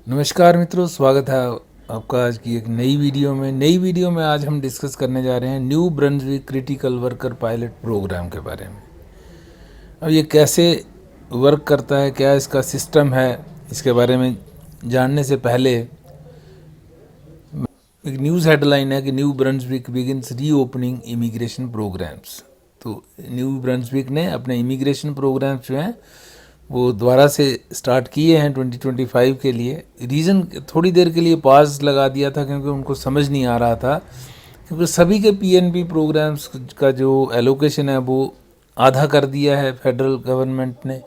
नमस्कार मित्रों, स्वागत है आपका आज की एक नई वीडियो में आज हम डिस्कस करने जा रहे हैं New Brunswick critical worker pilot programme के बारे में। अब ये कैसे वर्क करता है, क्या इसका सिस्टम है, इसके बारे में जानने से पहले एक न्यूज़ हेडलाइन है कि New Brunswick begins reopening immigration programmes. तो न्यू ब्रंसविक ने अपने इमिग्रेशन प्रोग्राम्स जो हैं वो दोबारा से स्टार्ट किए हैं 2025 के लिए। रीज़न थोड़ी देर के लिए पॉज लगा दिया था क्योंकि उनको समझ नहीं आ रहा था, क्योंकि सभी के पीएनपी प्रोग्राम्स का जो एलोकेशन है वो आधा कर दिया है फेडरल गवर्नमेंट ने।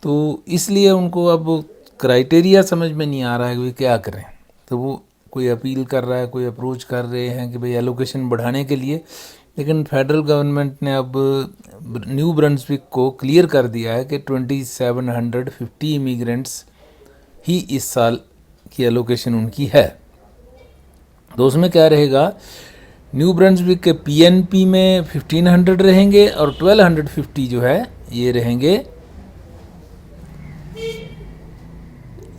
तो इसलिए उनको अब क्राइटेरिया समझ में नहीं आ रहा है कि क्या करें। तो वो कोई अपील कर रहा है, कोई अप्रोच कर रहे हैं कि भाई एलोकेशन बढ़ाने के लिए, लेकिन फेडरल गवर्नमेंट ने अब न्यू ब्रंसविक को क्लियर कर दिया है कि 2750 इमिग्रेंट्स ही इस साल की एलोकेशन उनकी है। तो उसमें क्या रहेगा, न्यू ब्रंसविक के पीएनपी में 1500 रहेंगे और 1250 जो है ये रहेंगे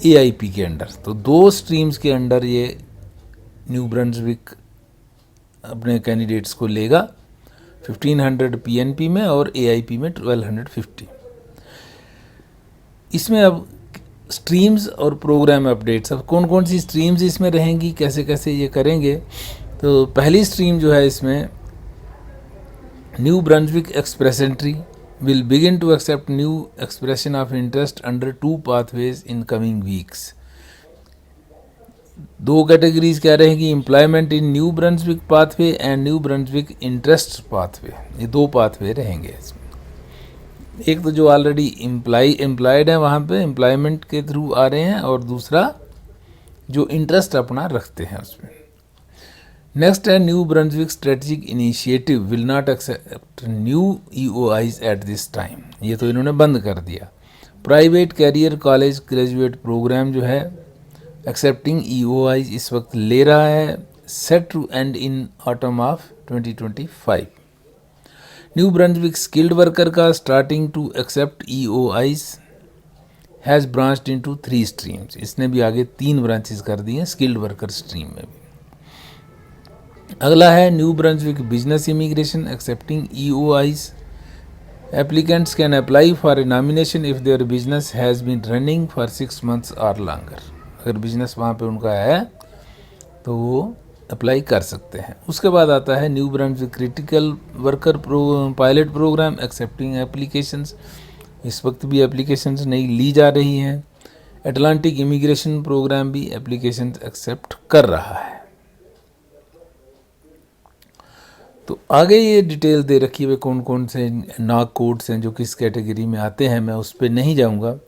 एआईपी के अंडर। तो दो स्ट्रीम्स के अंडर ये न्यू ब्रंसविक अपने कैंडिडेट्स को लेगा, 1500 पीएनपी में और एआईपी में 1250। इसमें अब स्ट्रीम्स और प्रोग्राम अपडेट्स, अब कौन कौन सी स्ट्रीम्स इसमें रहेंगी, कैसे कैसे ये करेंगे। तो पहली स्ट्रीम जो है इसमें new Brunswick express entry will begin to accept new expression of interest under two pathways in coming weeks। दो कैटेगरीज क्या रहेगी, employment in New Brunswick pathway and new Brunswick interest pathway. ये दो पाथवे रहेंगे इसमें। एक तो जो ऑलरेडी एम्प्लॉयड है वहाँ पे एम्प्लॉयमेंट के थ्रू आ रहे हैं, और दूसरा जो इंटरेस्ट अपना रखते हैं उसमें। नेक्स्ट है New Brunswick strategic initiative will not accept new EOIs at this time. ये तो इन्होंने बंद कर दिया। Private career college graduate program जो है एक्सेप्टिंग ईओआईज इस वक्त ले रहा है, set to end in autumn of 2025। New Brunswick skilled worker का starting to accept EOIs has branched into 3 streams. इसने भी आगे 3 ब्रांचेस कर दी हैं स्किल्ड वर्कर स्ट्रीम में भी। अगला है New Brunswick business immigration accepting EOIs. Applicants can apply for a nomination if their business has been running for 6 months और लॉन्गर। अगर बिजनेस वहाँ पे उनका है तो वो अप्लाई कर सकते हैं। उसके बाद आता है New Brunswick critical worker pilot programme accepting applications. इस वक्त भी एप्लीकेशंस नहीं ली जा रही हैं। अटलांटिक इमिग्रेशन प्रोग्राम भी एप्लीकेशंस एक्सेप्ट कर रहा है। तो आगे ये डिटेल दे रखी है कौन कौन से नाग कोड्स हैं जो किस कैटेगरी में आते हैं। मैं उस पर नहीं जाऊंगा,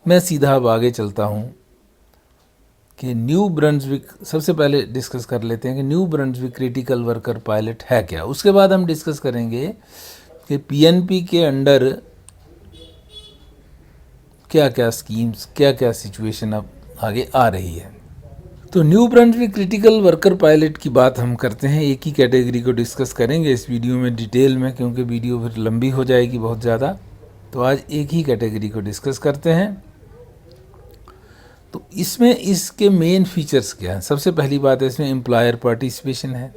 मैं सीधा अब आगे चलता हूँ कि न्यू ब्रंसविक सबसे पहले डिस्कस कर लेते हैं कि New Brunswick critical worker pilot है क्या। उसके बाद हम डिस्कस करेंगे कि पीएनपी के अंडर क्या क्या स्कीम्स, क्या क्या सिचुएशन अब आगे आ रही है। तो New Brunswick critical worker pilot की बात हम करते हैं। एक ही कैटेगरी को डिस्कस करेंगे इस वीडियो में डिटेल में, क्योंकि वीडियो फिर लंबी हो जाएगी बहुत ज़्यादा। तो आज एक ही कैटेगरी को डिस्कस करते हैं। तो इसमें इसके मेन फीचर्स क्या हैं। सबसे पहली बात है इसमें एम्प्लॉयर पार्टिसिपेशन है।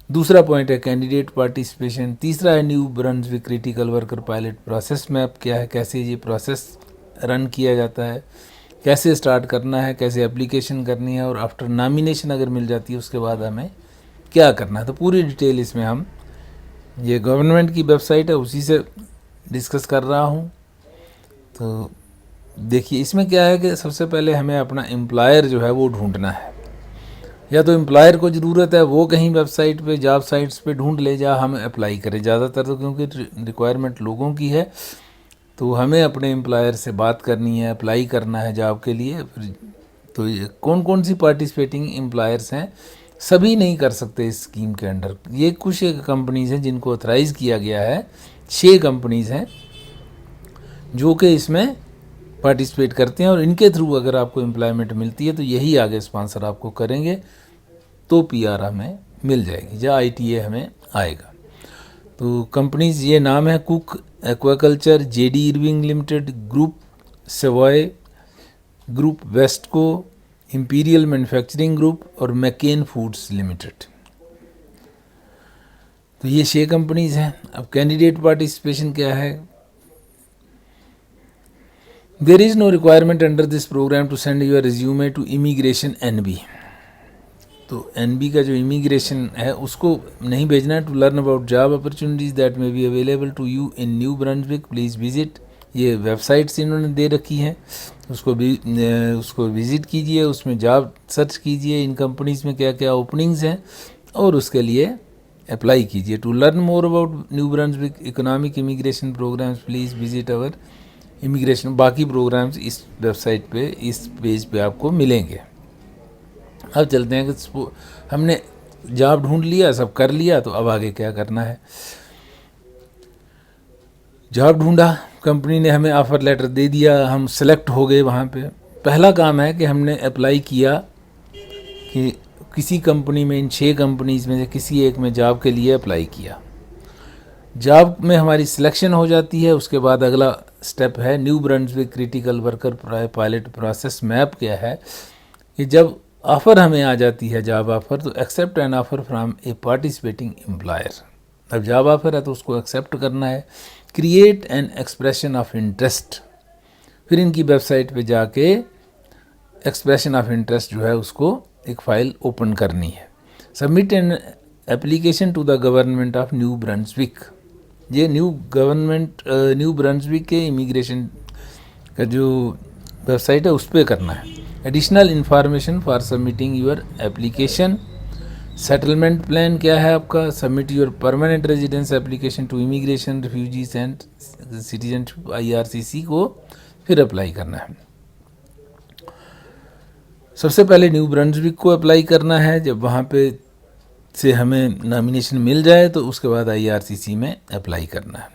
दूसरा पॉइंट है कैंडिडेट पार्टिसिपेशन। तीसरा है New Brunswick critical worker pilot process map क्या है, कैसे ये प्रोसेस रन किया जाता है, कैसे स्टार्ट करना है, कैसे एप्लीकेशन करनी है, और आफ्टर नॉमिनेशन अगर मिल जाती है उसके बाद हमें क्या करना है। तो पूरी डिटेल इसमें हम, ये गवर्नमेंट की वेबसाइट है उसी से डिस्कस कर रहा हूँ। तो देखिए इसमें क्या है कि सबसे पहले हमें अपना एम्प्लॉयर जो है वो ढूंढना है। या तो एम्प्लॉयर को ज़रूरत है वो कहीं वेबसाइट पे, जॉब साइट्स पे ढूंढ ले, जा हम अप्लाई करें। ज़्यादातर तो क्योंकि रिक्वायरमेंट लोगों की है तो हमें अपने एम्प्लॉयर से बात करनी है, अप्लाई करना है जॉब के लिए। फिर तो ये कौन कौन सी पार्टिसिपेटिंग एम्प्लॉयर्स हैं, सभी नहीं कर सकते इस स्कीम के अंडर। ये कुछ एक कंपनीज़ हैं जिनको ऑथराइज़ किया गया है, 6 कंपनीज़ हैं जो कि इसमें पार्टिसिपेट करते हैं, और इनके थ्रू अगर आपको एम्प्लॉयमेंट मिलती है तो यही आगे स्पॉन्सर आपको करेंगे, तो पीआर हमें मिल जाएगी या आईटीए हमें आएगा। तो कंपनीज ये नाम है Cooke Aquaculture, JD Irving Limited, Group Savoie, Group Westco, Imperial Manufacturing Group और मैकेन फूड्स लिमिटेड। तो ये 6 कंपनीज हैं। अब कैंडिडेट पार्टिसिपेशन क्या है? There is no requirement under this programme to send your resume to immigration NB. तो NB का जो इमिग्रेशन है उसको नहीं भेजना है। To learn about job opportunities that may be available to you in New Brunswick please visit. ये websites इन्होंने दे रखी हैं, उसको विजिट कीजिए, उसमें जॉब सर्च कीजिए, इन कंपनीज़ में क्या क्या ओपनिंग्स हैं और उसके लिए अप्लाई कीजिए। To learn more about New Brunswick economic immigration programmes please visit our immigration. बाकी प्रोग्राम्स इस वेबसाइट पे, इस पेज पे आपको मिलेंगे। अब चलते हैं कि हमने जॉब ढूंढ लिया, सब कर लिया, तो अब आगे क्या करना है। जॉब ढूंढा, कंपनी ने हमें ऑफ़र लेटर दे दिया, हम सेलेक्ट हो गए वहाँ पे। पहला काम है कि हमने अप्लाई किया कि किसी कंपनी में, इन 6 कंपनीज़ में से किसी एक में जॉब के लिए अप्लाई किया। जॉब में हमारी सिलेक्शन हो जाती है। उसके बाद अगला स्टेप है New Brunswick critical worker pilot process map. क्या है कि जब ऑफ़र हमें आ जाती है, जॉब ऑफ़र, तो accept an offer from a participating employer. अब जॉब ऑफ़र है तो उसको एक्सेप्ट करना है। Create an expression of interest, फिर इनकी वेबसाइट पे जाके एक्सप्रेशन ऑफ इंटरेस्ट जो है उसको एक फ़ाइल ओपन करनी है। Submit an application to the government of New Brunswick. ये न्यू ब्रंसविक के इमिग्रेशन का जो वेबसाइट है उस पर करना है। Additional information for submitting your application. Settlement plan क्या है आपका? Submit your permanent residence application to immigration refugees and citizenship IRCC को फिर अप्लाई करना है। सबसे पहले न्यू ब्रंसविक को अप्लाई करना है। जब वहाँ पे से हमें नॉमिनेशन मिल जाए तो उसके बाद IRCC में अप्लाई करना है।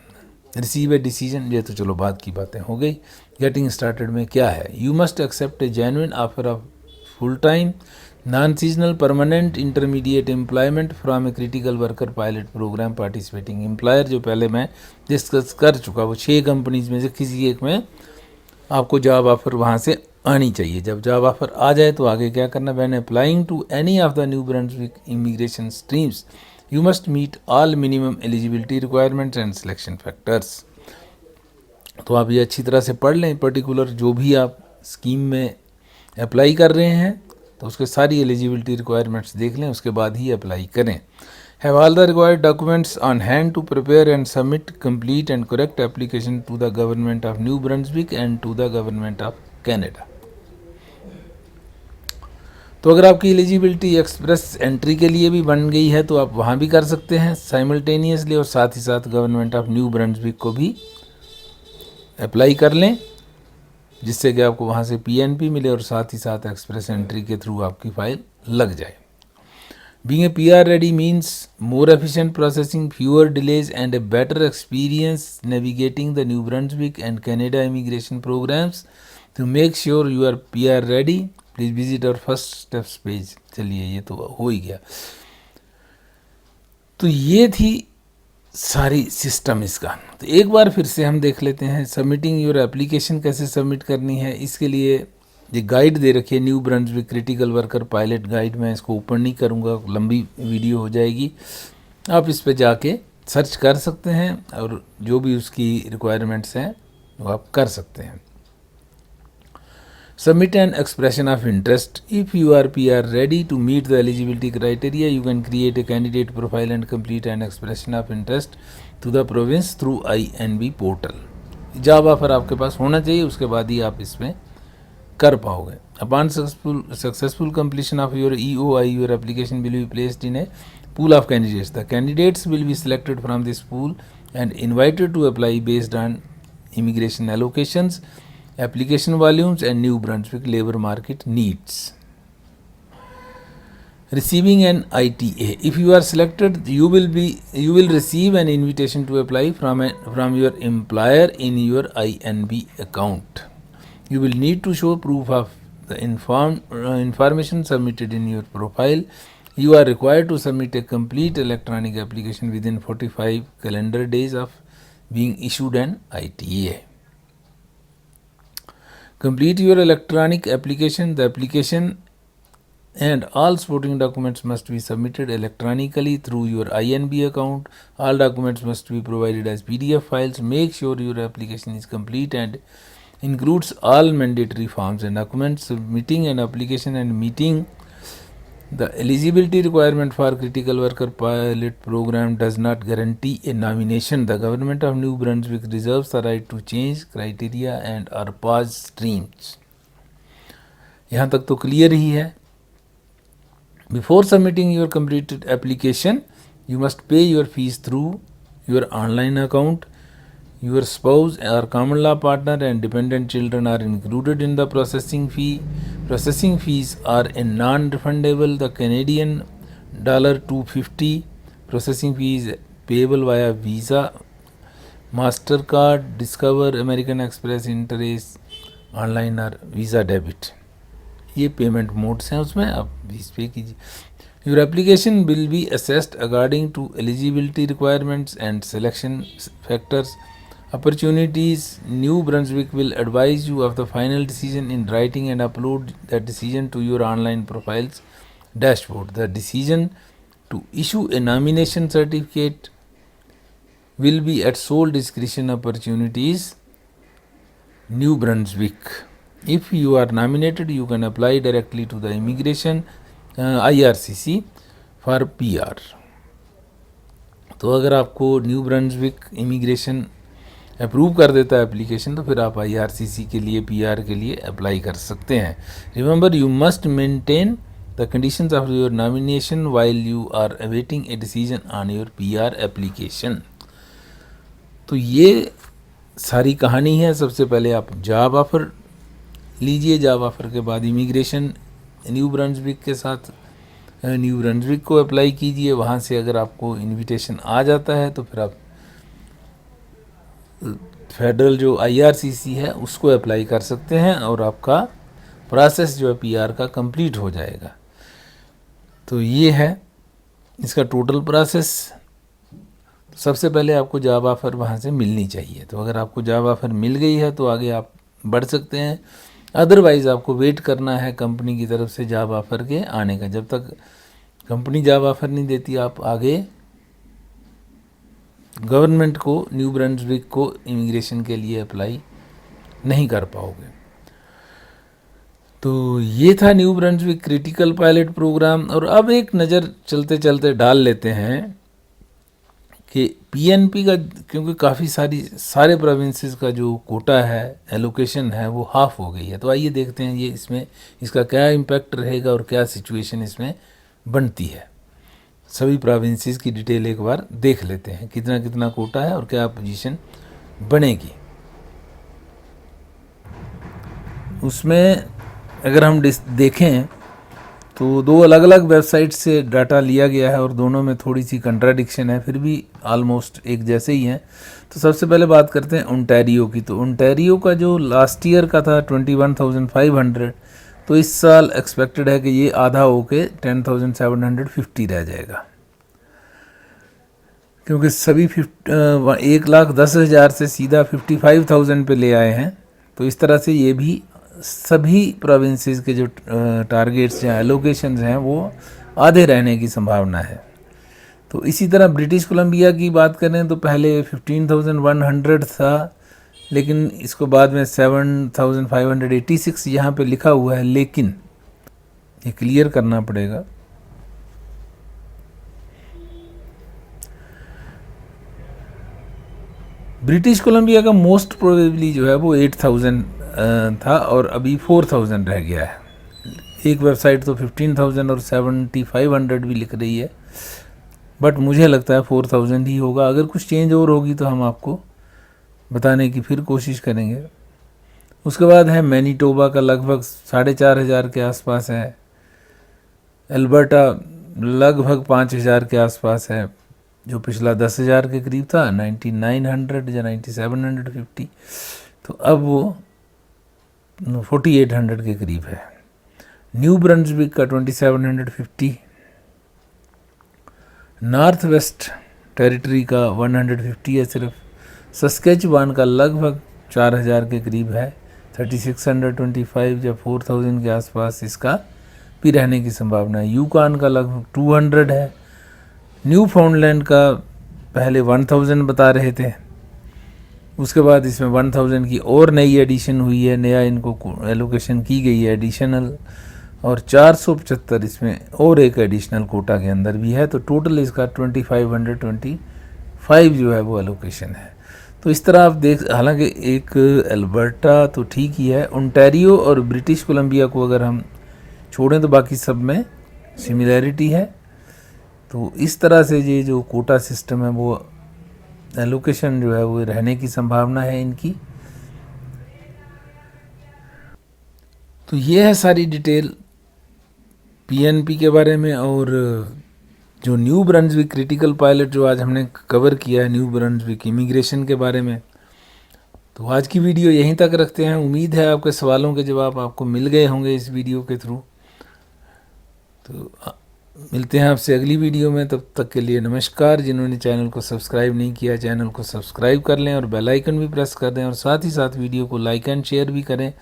रिसीव ए डिसीजन, ये तो चलो बाद की बातें हो गई। गेटिंग स्टार्टेड में क्या है? You must accept a genuine offer of full time non seasonal permanent intermediate employment from a critical worker pilot programme participating employer. जो पहले मैं डिस्कस कर चुका, वो 6 कंपनीज में से किसी एक में आपको जॉब ऑफर वहाँ से आनी चाहिए। जब जॉब ऑफर आ जाए तो आगे क्या करना? When applying to any of the New Brunswick immigration streams you must meet all minimum eligibility requirements and selection factors. तो आप ये अच्छी तरह से पढ़ लें। पर्टिकुलर जो भी आप स्कीम में अप्लाई कर रहे हैं तो उसके सारी एलिजिबिलिटी रिक्वायरमेंट्स देख लें, उसके बाद ही अप्लाई करें। Have all the required documents on hand to prepare and submit complete and correct application to the government of New Brunswick and to the government of Canada. तो अगर आपकी एलिजिबिलिटी एक्सप्रेस एंट्री के लिए भी बन गई है तो आप वहाँ भी कर सकते हैं साइमल्टेनियसली, और साथ ही साथ गवर्नमेंट ऑफ न्यू ब्रंसविक को भी अप्लाई कर लें, जिससे कि आपको वहाँ से PNP मिले और साथ ही साथ एक्सप्रेस एंट्री के थ्रू आपकी फ़ाइल लग जाए। Being a PR ready means more efficient processing, fewer delays and a better experience navigating the New Brunswick and Canada immigration programmes. To make sure you are PR ready please visit our first steps page. चलिए, ये तो हो ही गया। तो ये थी सारी system इसका। तो एक बार फिर से हम देख लेते हैं सबमिटिंग योर एप्लीकेशन कैसे सबमिट करनी है। इसके लिए ये गाइड दे रखी है, New Brunswick critical worker pilot guide. मैं इसको ओपन नहीं करूँगा, लंबी वीडियो हो जाएगी। आप इस पे जाके सर्च कर सकते हैं और जो भी उसकी रिक्वायरमेंट्स हैं वो आप कर सकते हैं। Submit an expression of interest. If you are PR ready to meet the eligibility criteria, you can create a candidate profile and complete an expression of interest to the province through INB portal. Job offer आपके पास होना चाहिए, उसके बाद ही आप इसमें कर पाओगे। Upon successful completion of your EOI, your application will be placed in a pool of candidates. The candidates will be selected from this pool and invited to apply based on immigration allocations, application volumes and New Brunswick labor market needs. Receiving an ITA. If you are selected, you will receive an invitation to apply from your employer in your INB account. You will need to show proof of the information submitted in your profile. You are required to submit a complete electronic application within 45 calendar days of being issued an ITA. Complete your electronic application. The application and all supporting documents must be submitted electronically through your INB account. All documents must be provided as PDF files. Make sure your application is complete and includes all mandatory forms and documents. Submitting an application and meeting the eligibility requirement for critical worker pilot program does not guarantee a nomination. The government of New Brunswick reserves the right to change criteria and or pause streams. यहाँ तक तो clear ही है. Before submitting your completed application, you must pay your fees through your online account. Your spouse or common law partner and dependent children are included in the processing fee. Processing fees are non-refundable. The Canadian $250 processing fee is payable via Visa, MasterCard, Discover, American Express, Interace, online और visa debit, ये payment modes हैं, उसमें आप fees pay कीजिए. Your application will be assessed according to eligibility requirements and selection factors. Opportunities. New Brunswick will advise you of the final decision in writing and upload that decision to your online profiles dashboard. The decision to issue a nomination certificate will be at sole discretion. Opportunities. New Brunswick. If you are nominated, you can apply directly to the immigration IRCC for PR. तो अगर आपको new Brunswick immigration approve कर देता है application, तो फिर आप IRCC के लिए PR के लिए अप्लाई कर सकते हैं. Remember, you must maintain the conditions of your nomination while you are awaiting a decision on your PR application. तो ये सारी कहानी है. सबसे पहले आप जॉब ऑफ़र लीजिए, जॉब ऑफ़र के बाद इमिग्रेशन न्यू ब्रंसविक के साथ न्यू ब्रंसविक को अप्लाई कीजिए. वहाँ से अगर आपको इनविटेशन आ जाता है तो फिर आप फेडरल जो IRCC है उसको अप्लाई कर सकते हैं और आपका प्रोसेस जो है PR का कंप्लीट हो जाएगा. तो ये है इसका टोटल प्रोसेस. सबसे पहले आपको जॉब ऑफ़र वहाँ से मिलनी चाहिए. तो अगर आपको जॉब ऑफ़र मिल गई है तो आगे आप बढ़ सकते हैं. अदरवाइज़ आपको वेट करना है कंपनी की तरफ से जॉब ऑफ़र के आने का. जब तक कंपनी जॉब ऑफ़र नहीं देती आप आगे गवर्नमेंट को, न्यू ब्रंसविक को इमिग्रेशन के लिए अप्लाई नहीं कर पाओगे. तो ये था New Brunswick critical pilot programme. और अब एक नज़र चलते चलते डाल लेते हैं कि PNP का, क्योंकि काफ़ी सारे प्रोविंसेस का जो कोटा है, एलोकेशन है, वो हाफ हो गई है. तो आइए देखते हैं ये इसमें इसका क्या इम्पैक्ट रहेगा और क्या सिचुएशन इसमें बनती है. सभी प्रोविंसेस की डिटेल एक बार देख लेते हैं, कितना कितना कोटा है और क्या पोजीशन बनेगी. उसमें अगर हम देखें तो दो अलग अलग वेबसाइट से डाटा लिया गया है और दोनों में थोड़ी सी कंट्राडिक्शन है, फिर भी ऑलमोस्ट एक जैसे ही हैं. तो सबसे पहले बात करते हैं ओंटारियो की. तो ओंटारियो का जो लास्ट ईयर का था 21,500, तो इस साल एक्सपेक्टेड है कि ये आधा होके 10,750 रह जाएगा, क्योंकि सभी 1,10,000 से सीधा 55,000 पे ले आए हैं. तो इस तरह से ये भी सभी प्रोविंसेस के जो टारगेट्स या एलोकेशंस हैं वो आधे रहने की संभावना है. तो इसी तरह ब्रिटिश कोलंबिया की बात करें तो पहले 15,100 था, लेकिन इसको बाद में 7,586 यहाँ पे लिखा हुआ है. लेकिन ये क्लियर करना पड़ेगा, ब्रिटिश कोलंबिया का मोस्ट प्रोबेबली जो है वो 8,000 था और अभी 4,000 रह गया है. एक वेबसाइट तो 15,000 और 7,500 भी लिख रही है, बट मुझे लगता है 4,000 ही होगा. अगर कुछ चेंज और होगी तो हम आपको बताने की फिर कोशिश करेंगे. उसके बाद है मैनीटोबा का लगभग 4,500 के आसपास है. एल्बर्टा लगभग 5,000 के आसपास है, जो पिछला 10,000 के करीब था, 9,900 या 9,750. तो अब वो 4,800 के करीब है. न्यू ब्रंसविक का 2,750, नॉर्थ वेस्ट टेरिटरी का 150 है सिर्फ. सस्केचुवान का लगभग 4,000 के करीब है, 3625 या 4000 के आसपास इसका भी रहने की संभावना है। यूकान का लगभग 200 है। न्यू फाउंडलैंड का पहले 1000 बता रहे थे, उसके बाद इसमें 1000 की और नई एडिशन हुई है, नया इनको एलोकेशन की गई है एडिशनल, और 475 इसमें और एक एडिशनल कोटा के अंदर भी है। तो टोटल इसका 2525 जो है वो एलोकेशन है। तो इस तरह आप देख, हालांकि एक अल्बर्टा तो ठीक ही है, ओंटारियो और ब्रिटिश कोलंबिया को अगर हम छोड़ें तो बाकी सब में सिमिलैरिटी है। तो इस तरह से ये जो कोटा सिस्टम है वो एलोकेशन जो है वो रहने की संभावना है इनकी। तो ये है सारी डिटेल पीएनपी के बारे में। और जो न्यू ब्रंसविक क्रिटिकल पायलट जो आज हमने कवर किया है न्यू ब्रंसविक इमिग्रेशन के बारे में, तो आज की वीडियो यहीं तक रखते हैं। उम्मीद है आपके सवालों के जवाब आपको मिल गए होंगे इस वीडियो के थ्रू। तो मिलते हैं आपसे अगली वीडियो में, तब तक के लिए नमस्कार। जिन्होंने चैनल को सब्सक्राइब नहीं किया, चैनल को सब्सक्राइब कर लें और बेल आइकन भी प्रेस कर दें, और साथ ही साथ वीडियो को लाइक एंड शेयर भी करें,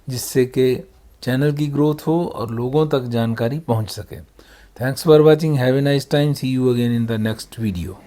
जिससे कि चैनल की ग्रोथ हो और लोगों तक जानकारी पहुंच सके। Thanks for watching, have a nice time, see you again in the next video.